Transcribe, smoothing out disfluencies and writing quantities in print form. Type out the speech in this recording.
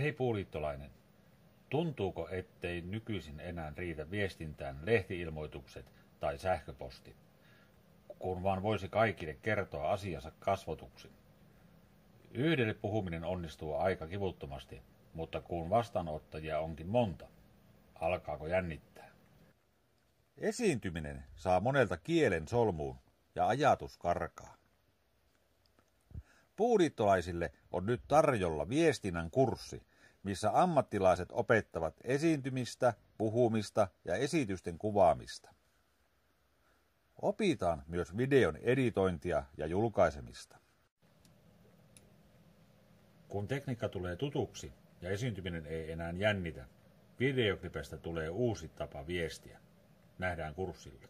Hei puuliittolainen, tuntuuko ettei nykyisin enää riitä viestintään lehti-ilmoitukset tai sähköposti, kun vaan voisi kaikille kertoa asiansa kasvotuksin? Yhdelle puhuminen onnistuu aika kivuttomasti, mutta kun vastaanottajia onkin monta, alkaako jännittää? Esiintyminen saa monelta kielen solmuun ja ajatus karkaa. Puuliittolaisille on nyt tarjolla viestinnän kurssi, missä ammattilaiset opettavat esiintymistä, puhumista ja esitysten kuvaamista. Opitaan myös videon editointia ja julkaisemista. Kun tekniikka tulee tutuksi ja esiintyminen ei enää jännitä, videoklipestä tulee uusi tapa viestiä. Nähdään kurssilla.